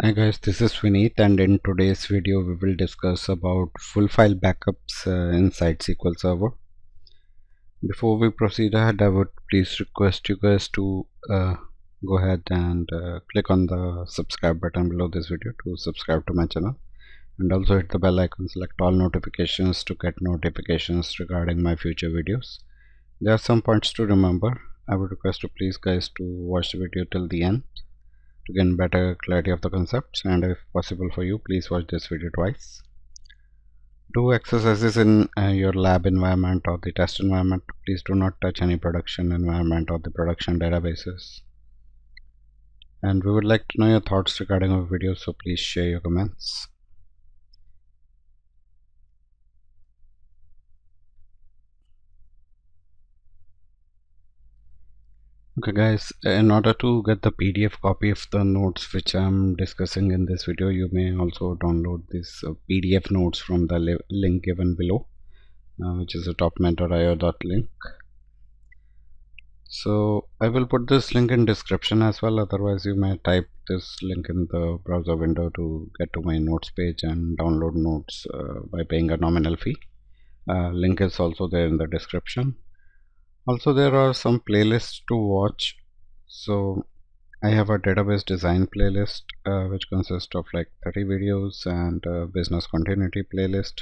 Hi guys, this is Vineet, and in today's video we will discuss about full file backups inside SQL Server. Before we proceed ahead, I would please request you guys to go ahead and click on the subscribe button below this video to subscribe to my channel, and also hit the bell icon, select all notifications to get notifications regarding my future videos. There are some points to remember. I would request you please guys to watch the video till the end to gain better clarity of the concepts, and if possible for you, please watch this video twice. Do exercises in your lab environment or the test environment. Please do not touch any production environment or the production databases. And we would like to know your thoughts regarding our video, so please share your comments. Okay guys, in order to get the PDF copy of the notes which I'm discussing in this video, you may also download this PDF notes from the link given below, which is a topmentor.io.link. So I will put this link in description as well, otherwise you may type this link in the browser window to get to my notes page and download notes by paying a nominal fee. Link is also there in the description. Also there are some playlists to watch. So I have a database design playlist which consists of like 30 videos, and a business continuity playlist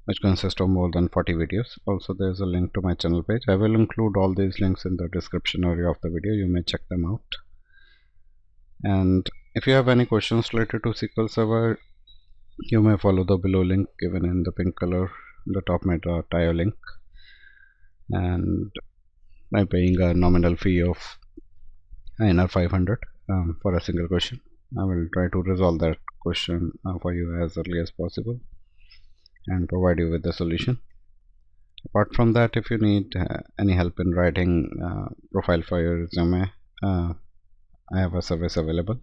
which consists of more than 40 videos. Also there's a link to my channel page. I will include all these links in the description area of the video. You may check them out. And if you have any questions related to SQL Server, you may follow the below link given in the pink color, the topmentor.io link, and by paying a nominal fee of INR 500 for a single question, I will try to resolve that question for you as early as possible and provide you with the solution. Apart from that, if you need any help in writing profile for your resume, I have a service available.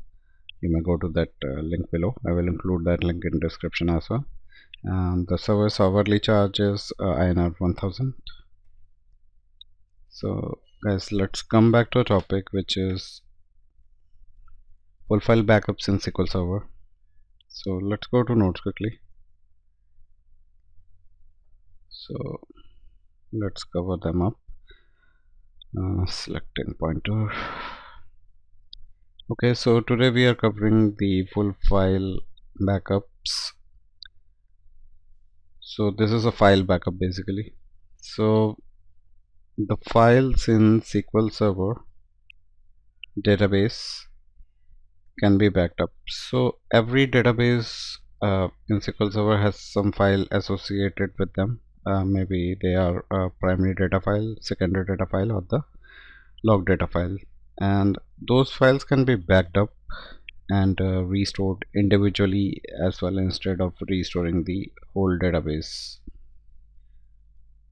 You may go to that link below. I will include that link in description as well. And the service hourly charge is INR 1000. So guys, let's come back to a topic, which is full file backups in SQL Server. So let's go to notes quickly. So let's cover them up. Selecting pointer. Okay, so today we are covering the full file backups. So this is a file backup basically. So the files in SQL Server database can be backed up. So every database in SQL Server has some file associated with them. Maybe they are a primary data file, secondary data file, or the log data file, and those files can be backed up and restored individually as well, instead of restoring the whole database.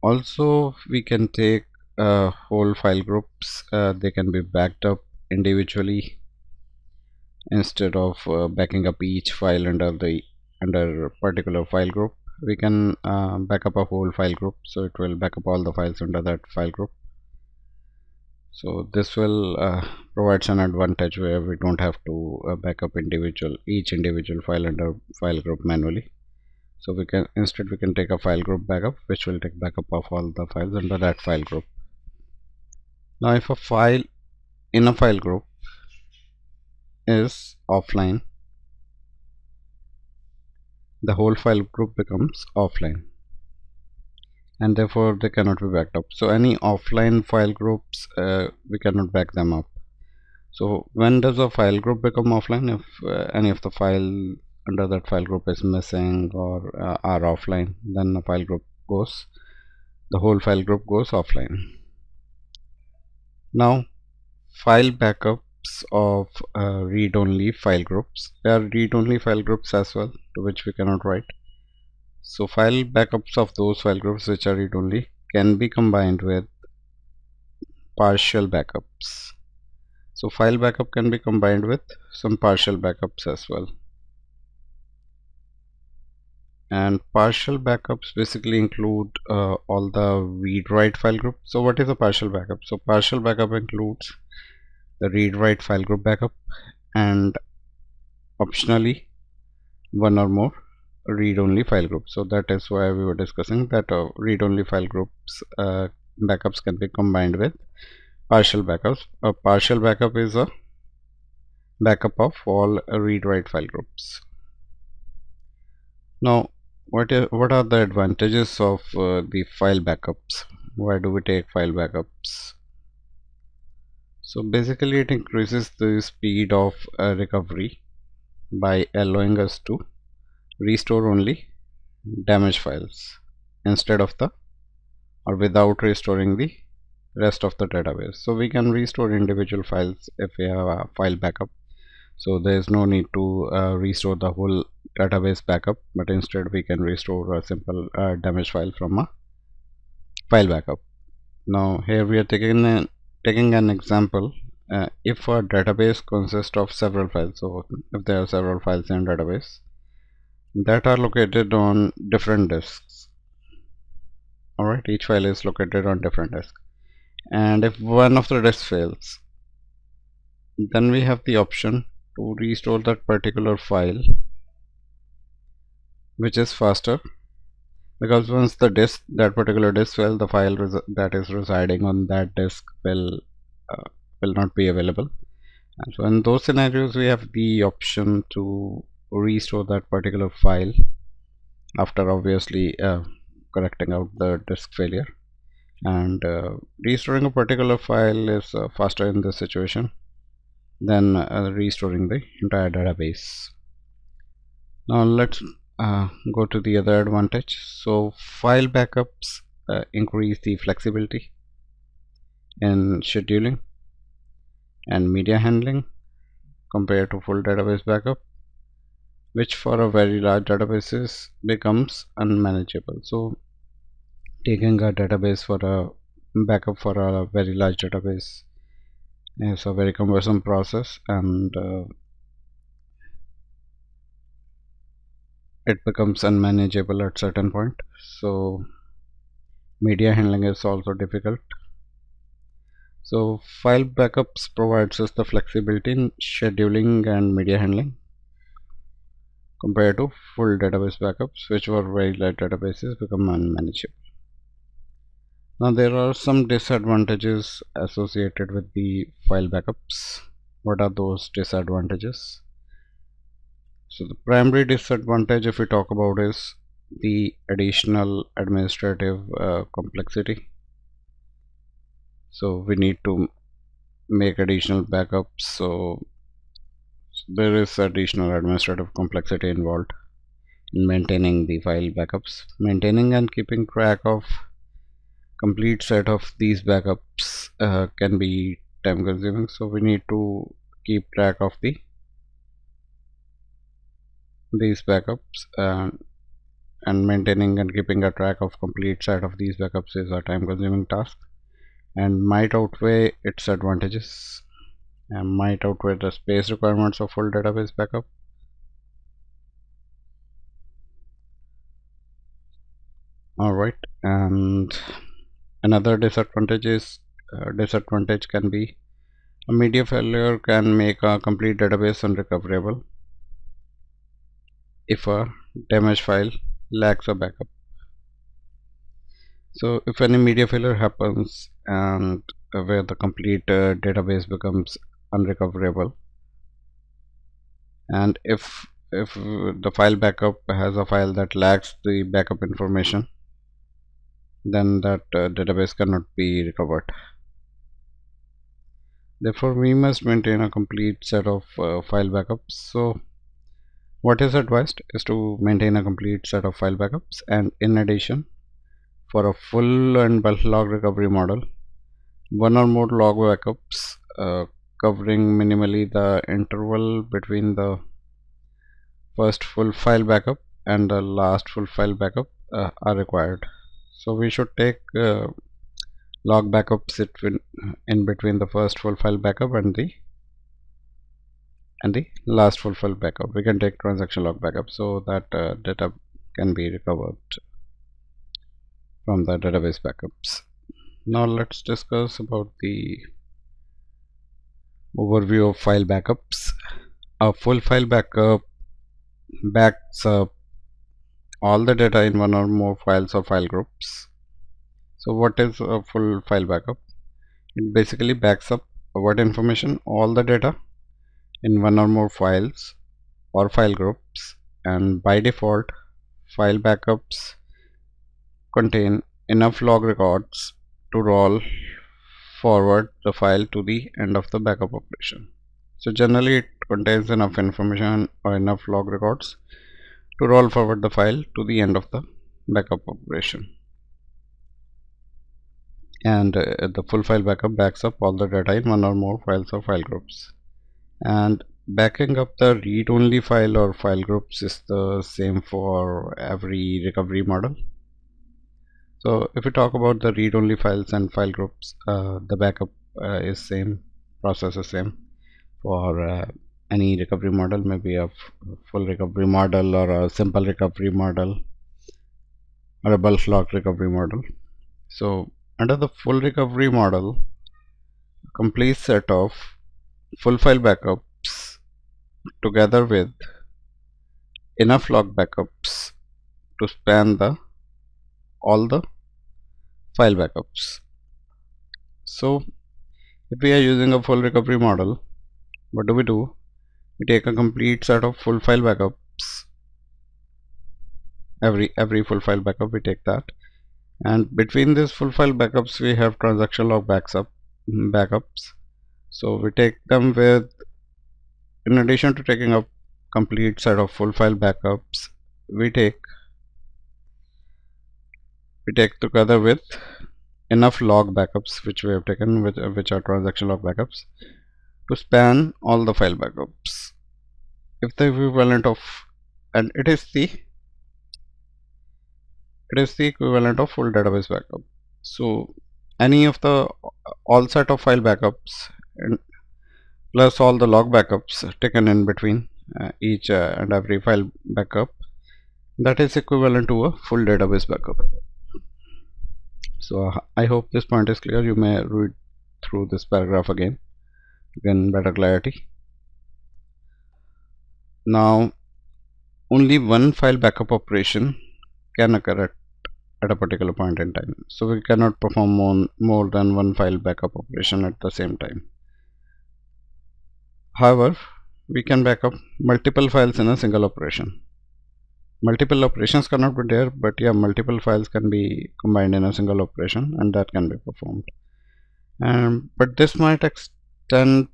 Also, we can take whole file groups. They can be backed up individually instead of backing up each file under particular file group. We can back up a whole file group, so it will back up all the files under that file group. So this will provides an advantage where we don't have to back up each individual file under file group manually. So we can take a file group backup, which will take backup of all the files under that file group. Now if a file in a file group is offline, the whole file group becomes offline, and therefore they cannot be backed up. So any offline file groups, we cannot back them up. So when does a file group become offline? If any of the file under that file group is missing or are offline, then the whole file group goes offline. Now file backups of read-only file groups. There are read-only file groups as well, to which we cannot write. So file backups of those file groups which are read-only can be combined with partial backups. So file backup can be combined with some partial backups as well. And partial backups basically include all the read-write file group. So what is a partial backup? So partial backup includes the read-write file group backup and optionally one or more read-only file groups. So that is why we were discussing that read-only file groups backups can be combined with partial backups. A partial backup is a backup of all read-write file groups. Now, what are the advantages of the file backups? Why do we take file backups? So basically, it increases the speed of recovery by allowing us to restore only damaged files instead of the or without restoring the rest of the database. So we can restore individual files if we have a file backup. So there is no need to restore the whole database backup, but instead we can restore a simple damaged file from a file backup. Now here we are taking an example. If a database consists of several files, so if there are several files in database that are located on different disks, alright, each file is located on different disks, and if one of the disks fails, then we have the option to restore that particular file, which is faster, because once that particular disk fails, the file that is residing on that disk will not be available. And so in those scenarios, we have the option to restore that particular file after obviously correcting out the disk failure. And restoring a particular file is faster in this situation than restoring the entire database. Now let's go to the other advantage. So file backups increase the flexibility in scheduling and media handling compared to full database backup, which for a very large databases becomes unmanageable. So taking a database for a backup for a very large database is a very cumbersome process, and it becomes unmanageable at certain point. So media handling is also difficult. So file backups provides us the flexibility in scheduling and media handling compared to full database backups, which for very large databases become unmanageable. Now there are some disadvantages associated with the file backups. What are those disadvantages? So the primary disadvantage, if we talk about, is the additional administrative complexity. So we need to make additional backups, so there is additional administrative complexity involved in maintaining the file backups. Maintaining and keeping track of complete set of these backups can be time consuming, so we need to keep track of these backups, and maintaining and keeping a track of complete set of these backups is a time consuming task and might outweigh its advantages and might outweigh the space requirements of full database backup. Alright, and another disadvantage can be a media failure can make a complete database unrecoverable if a damaged file lacks a backup. So if any media failure happens and where the complete database becomes unrecoverable, and if the file backup has a file that lacks the backup information, then that database cannot be recovered. Therefore we must maintain a complete set of file backups. So what is advised is to maintain a complete set of file backups, and in addition, for a full and bulk log recovery model, one or more log backups covering minimally the interval between the first full file backup and the last full file backup are required. So we should take log backups in between the first full file backup and the last full file backup. We can take transaction log backup so that data can be recovered from the database backups. Now let's discuss about the overview of file backups. A full file backup backs up all the data in one or more files or file groups. So what is a full file backup? It basically backs up what information, all the data in one or more files or file groups, and by default file backups contain enough log records to roll forward the file to the end of the backup operation. So generally it contains enough information or enough log records to roll forward the file to the end of the backup operation. And the full file backup backs up all the data in one or more files or file groups. And backing up the read-only file or file groups is the same for every recovery model. So if we talk about the read-only files and file groups, the backup is same, process is same for any recovery model, maybe a full recovery model or a simple recovery model or a bulk log recovery model. So under the full recovery model, a complete set of full file backups together with enough log backups to span the all the file backups. So if we are using a full recovery model, what do? We take a complete set of full file backups. Every full file backup we take that, and between these full file backups we have transaction log backups. So we take them with, in addition to taking a complete set of full file backups, we take together with enough log backups which we have taken, which are transaction log backups, to span all the file backups. If the equivalent of, and it is the equivalent of full database backup. So any of the all set of file backups and plus all the log backups taken in between each and every file backup, that is equivalent to a full database backup. So I hope this point is clear. You may read through this paragraph again to gain better clarity. Now only one file backup operation can occur at a particular point in time. So we cannot perform more than one file backup operation at the same time. However, we can backup multiple files in a single operation. Multiple operations cannot be there, but yeah, multiple files can be combined in a single operation and that can be performed. But this might extend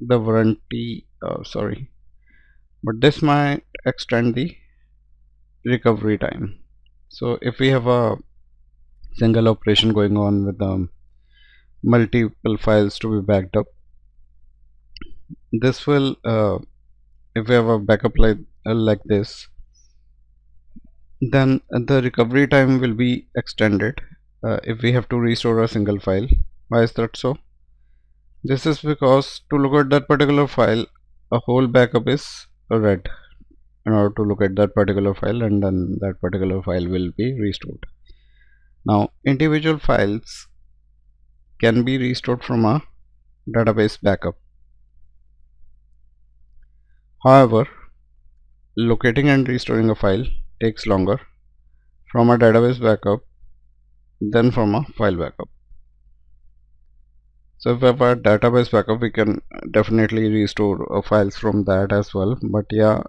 the warranty, but this might extend the recovery time. So if we have a single operation going on with multiple files to be backed up, this will if we have a backup like this, then the recovery time will be extended if we have to restore a single file. Why is that so? This is because to look at that particular file, a whole backup is read in order to look at that particular file, and then that particular file will be restored. Now individual files can be restored from a database backup. However, locating and restoring a file takes longer from a database backup than from a file backup. So if we have a database backup, we can definitely restore files from that as well, but yeah,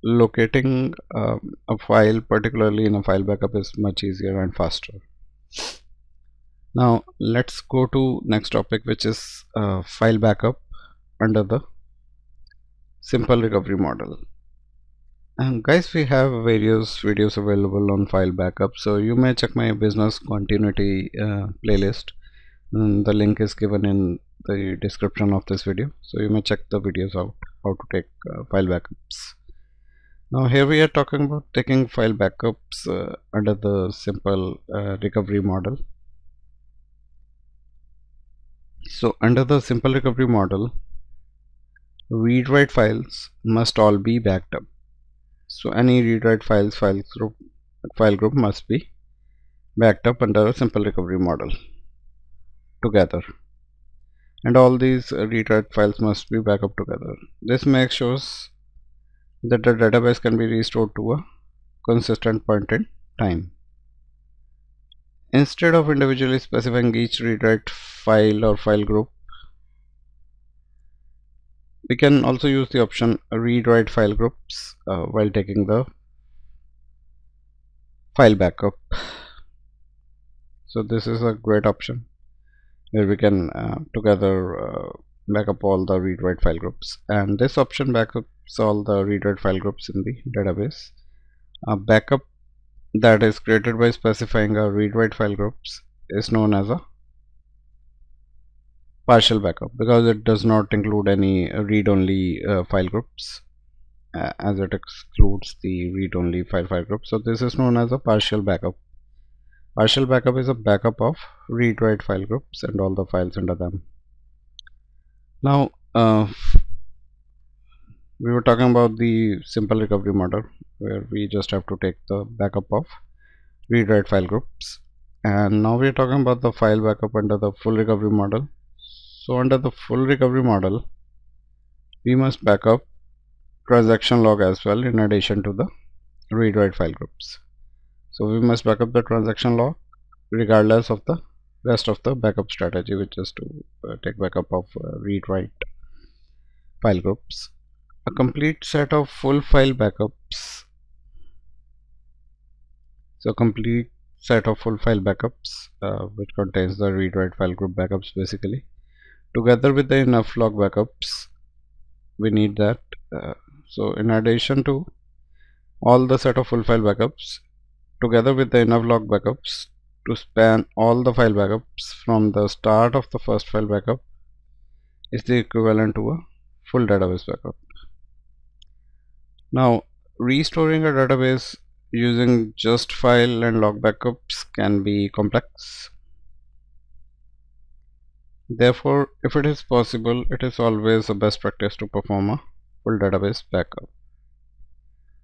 locating a file, particularly in a file backup, is much easier and faster. Now let's go to next topic, which is file backup under the simple recovery model. And guys, we have various videos available on file backup, so you may check my business continuity playlist. The link is given in the description of this video, so you may check the videos out how to take file backups. Now here we are talking about taking file backups under the simple recovery model. So under the simple recovery model, read-write files must all be backed up. So any read-write files file group must be backed up under a simple recovery model together. and all these read-write files must be backed up together. This makes sure that the database can be restored to a consistent point in time. Instead of individually specifying each read-write file or file group, we can also use the option read-write file groups while taking the file backup. So this is a great option where we can together backup all the read-write file groups, and this option backups all the read-write file groups in the database. A backup that is created by specifying a read-write file groups is known as a partial backup because it does not include any read-only file groups, as it excludes the read-only file group. So this is known as a partial backup. Partial backup is a backup of read-write file groups and all the files under them. Now we were talking about the simple recovery model where we just have to take the backup of read-write file groups, and now we are talking about the file backup under the full recovery model. So under the full recovery model, we must backup transaction log as well in addition to the read-write file groups. So we must backup the transaction log regardless of the rest of the backup strategy, which is to take backup of read-write file groups. A complete set of full file backups. So complete set of full file backups which contains the read-write file group backups basically, together with the enough log backups. We need that. So in addition to all the set of full file backups, together with the enough log backups to span all the file backups from the start of the first file backup, is the equivalent to a full database backup. Now, restoring a database using just file and log backups can be complex. Therefore, if it is possible, it is always a best practice to perform a full database backup.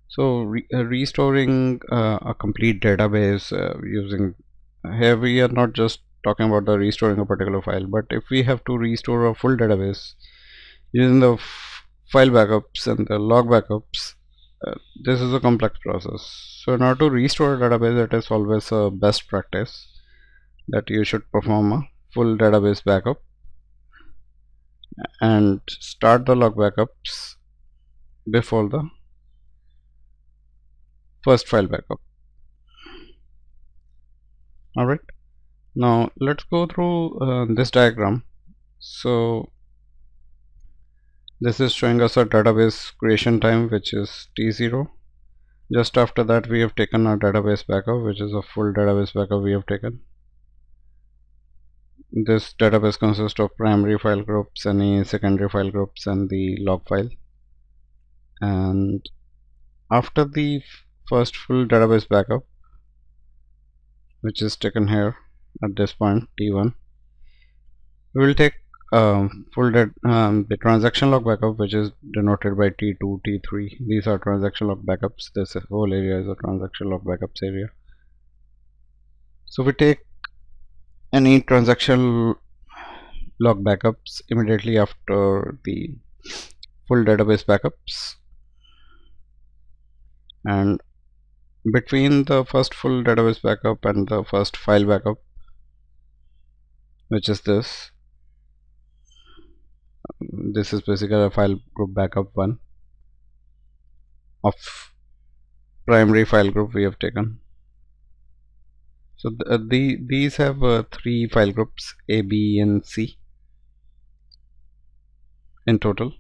So restoring a complete database using, here we are not just talking about the restoring a particular file, but if we have to restore a full database using the file backups and the log backups, this is a complex process. So in order to restore a database, it is always a best practice that you should perform a full database backup and start the log backups before the first file backup. Alright, now let's go through this diagram. So this is showing us a database creation time, which is T0. Just after that, we have taken our database backup, which is a full database backup we have taken. This database consists of primary file groups, any secondary file groups, and the log file. And after the first full database backup, which is taken here at this point T1, we will take the transaction log backup, which is denoted by T2, T3. These are transaction log backups. This whole area is a transaction log backups area. So we take any transaction log backups immediately after the full database backups, and between the first full database backup and the first file backup, which is this is basically a file group backup one of primary file group we have taken. So these have three file groups, A, B, and C in total.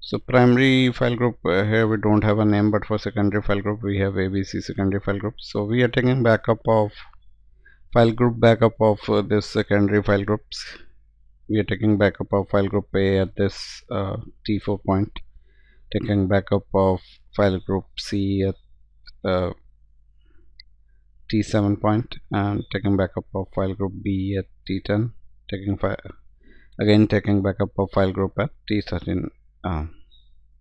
So primary file group, here we don't have a name, but for secondary file group we have ABC secondary file group. So we are taking backup of file group backup of this secondary file groups. We are taking backup of file group A at this T4 point, taking backup of file group C at T7 point, and taking backup of file group B at T10, taking backup of file group at T13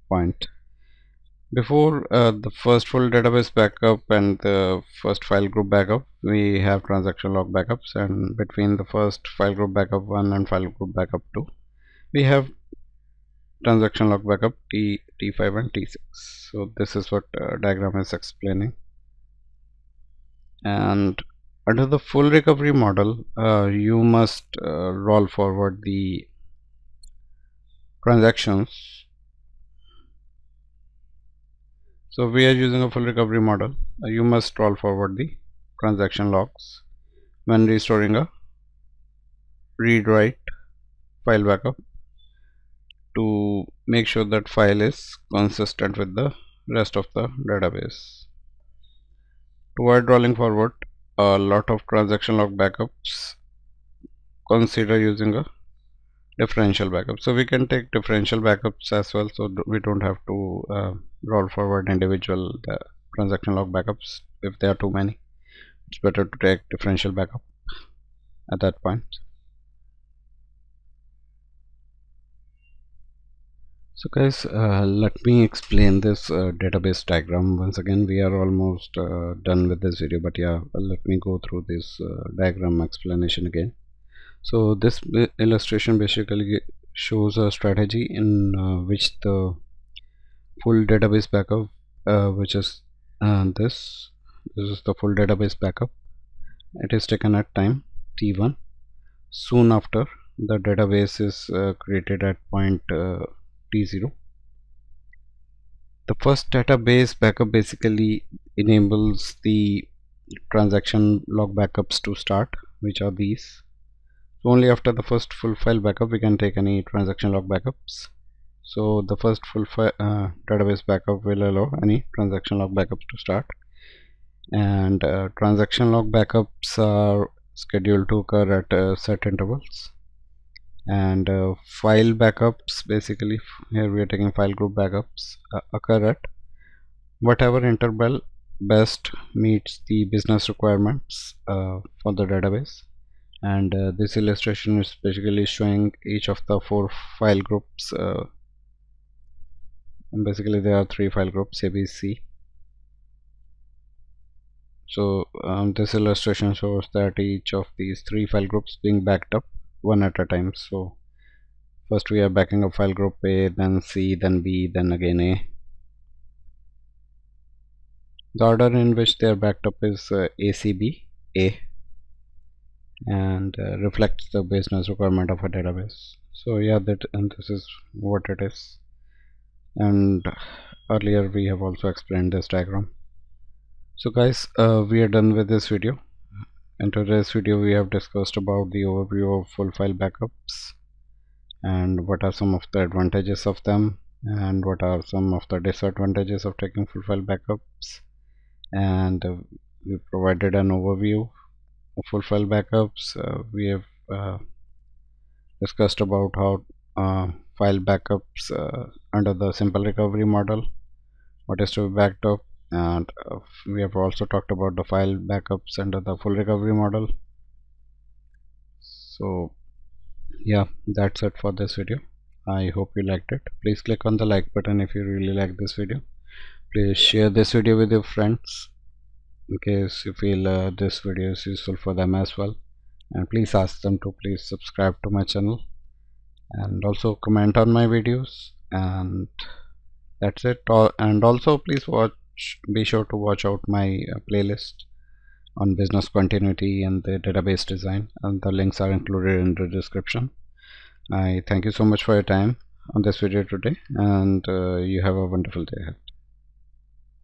point. Before the first full database backup and the first file group backup, we have transaction log backups, and between the first file group backup 1 and file group backup 2, we have transaction log backup T5 and T6. So this is what diagram is explaining. And under the full recovery model, you must roll forward the transactions. So we are using a full recovery model. You must roll forward the transaction logs when restoring a read write file backup to make sure that file is consistent with the rest of the database. To avoid rolling forward a lot of transaction log backups, consider using a differential backup. So we can take differential backups as well, so we don't have to roll forward individual transaction log backups if there are too many. It's better to take differential backup at that point. So guys, let me explain this database diagram. Once again, we are almost done with this video, but yeah, let me go through this diagram explanation again. So this illustration basically shows a strategy in which the full database backup, which is this is the full database backup. It is taken at time t1 soon after the database is created at point t0. The first database backup basically enables the transaction log backups to start, which are these. So only after the first full file backup we can take any transaction log backups. So the first full database backup will allow any transaction log backups to start, and transaction log backups are scheduled to occur at set intervals. And file backups, basically here we are taking file group backups, occur at whatever interval best meets the business requirements for the database. And this illustration is basically showing each of the 4 file groups. And basically there are 3 file groups, A, B, C. So this illustration shows that each of these 3 file groups being backed up one at a time. So first we are backing up file group A, then C, then B, then again A. The order in which they are backed up is ACB, A, and reflects the business requirement of a database. So yeah, this is what it is. And earlier we have also explained this diagram. So guys, we are done with this video. In today's video we have discussed about the overview of full file backups and what are some of the advantages of them and what are some of the disadvantages of taking full file backups, and we provided an overview of full file backups. We have discussed about how file backups under the simple recovery model, what is to be backed up, and we have also talked about the file backups under the full recovery model. So yeah, that's it for this video. I hope you liked it. Please click on the like button if you really like this video. Please share this video with your friends in case you feel this video is useful for them as well, and please ask them to please subscribe to my channel and also comment on my videos. And that's it. And also please be sure to watch out my playlist on business continuity and the database design, and the links are included in the description. I thank you so much for your time on this video today, and you have a wonderful day ahead.